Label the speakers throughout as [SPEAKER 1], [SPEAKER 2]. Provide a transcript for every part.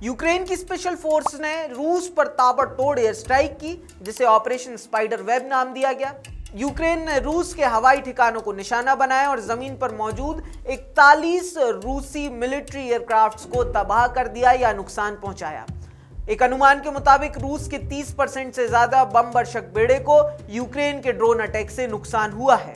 [SPEAKER 1] Ukraine की special force ने रूस पर ताबड़तोड़ एयर स्ट्राइक की, जिसे ऑपरेशन स्पाइडर वेब नाम दिया गया। यूक्रेन ने रूस के हवाई ठिकानों को निशाना बनाया और जमीन पर मौजूद 41 रूसी मिलिट्री एयरक्राफ्ट्स को तबाह कर दिया या नुकसान पहुंचाया। एक अनुमान के मुताबिक रूस के 30% से ज्यादा बम वर्षक बेड़े को यूक्रेन के ड्रोन अटैक से नुकसान हुआ है।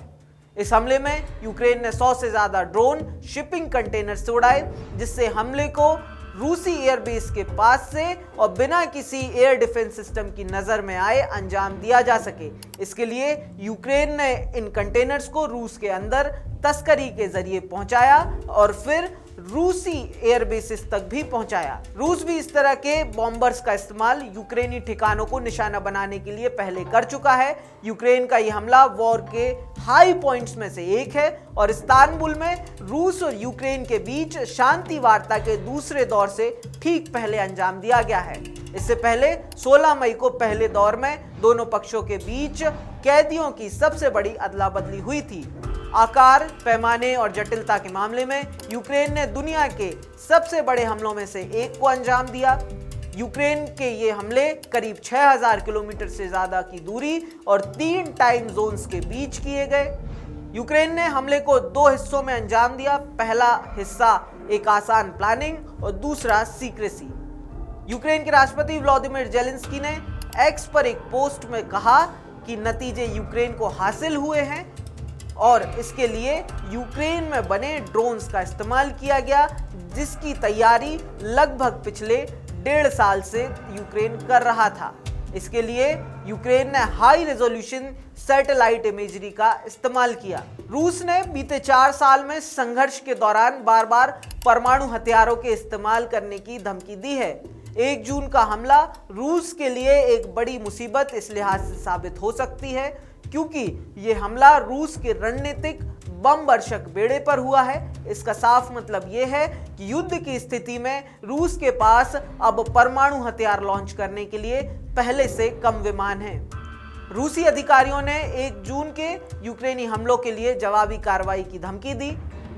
[SPEAKER 1] इस हमले में यूक्रेन ने 100 से ज्यादा ड्रोन शिपिंग कंटेनर से उड़ाए, जिससे हमले को रूसी एयरबेस के पास से और बिना किसी एयर डिफेंस सिस्टम की नजर में आए अंजाम दिया जा सके। इसके लिए यूक्रेन ने इन कंटेनर्स को रूस के अंदर तस्करी के जरिए पहुंचाया और फिर रूसी एयरबेसिस तक भी पहुंचाया। रूस भी इस तरह के बॉम्बर्स का इस्तेमाल यूक्रेनी ठिकानों को निशाना बनाने के लिए पहले कर चुका है। यूक्रेन का यह हमला वॉर के हाई पॉइंट्स में से एक है और इस्तांबुल में रूस और यूक्रेन के बीच शांति वार्ता के दूसरे दौर से ठीक पहले अंजाम दिया गया है। इससे पहले 16 मई को पहले दौर में दोनों पक्षों के बीच कैदियों की सबसे बड़ी अदला बदली हुई थी। आकार, पैमाने और जटिलता के मामले में यूक्रेन ने दुनिया के सबसे बड़े हमलों में से एक को अंजाम दिया। यूक्रेन के ये हमले करीब 6000 किलोमीटर से ज्यादा की दूरी और 3 टाइम जोन्स के बीच किए गए। यूक्रेन ने हमले को 2 हिस्सों में अंजाम दिया। पहला हिस्सा एक आसान प्लानिंग और दूसरा सीक्रेसी। यूक्रेन के राष्ट्रपति व्लादिमीर जेलेंस्की ने एक्स पर एक पोस्ट में कहा कि नतीजे यूक्रेन को हासिल हुए हैं और इसके लिए यूक्रेन में बने ड्रोन्स का इस्तेमाल किया गया, जिसकी तैयारी लगभग पिछले 1.5 साल से यूक्रेन कर रहा था। इसके लिए यूक्रेन ने हाई रेजोल्यूशन सैटेलाइट इमेजरी का इस्तेमाल किया। रूस ने बीते 4 साल में संघर्ष के दौरान बार बार परमाणु हथियारों के इस्तेमाल करने की धमकी दी है। 1 जून का हमला रूस के लिए एक बड़ी मुसीबत इस लिहाज से साबित हो सकती है क्योंकि यह हमला रूस के रणनीतिक बम वर्षक बेड़े पर हुआ है। इसका साफ मतलब यह है कि युद्ध की स्थिति में रूस के पास अब परमाणु हथियार लॉन्च करने के लिए पहले से कम विमान हैं। रूसी अधिकारियों ने 1 जून के यूक्रेनी हमलों के लिए जवाबी कार्रवाई की धमकी दी।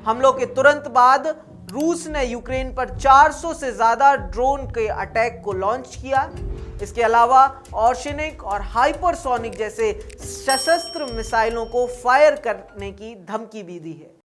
[SPEAKER 1] हमलों के तुरंत बाद रूस ने यूक्रेन पर 400 से ज्यादा ड्रोन के अटैक को लॉन्च किया। इसके अलावा ऑर्शेनिक और हाइपरसोनिक जैसे सशस्त्र मिसाइलों को फायर करने की धमकी भी दी है।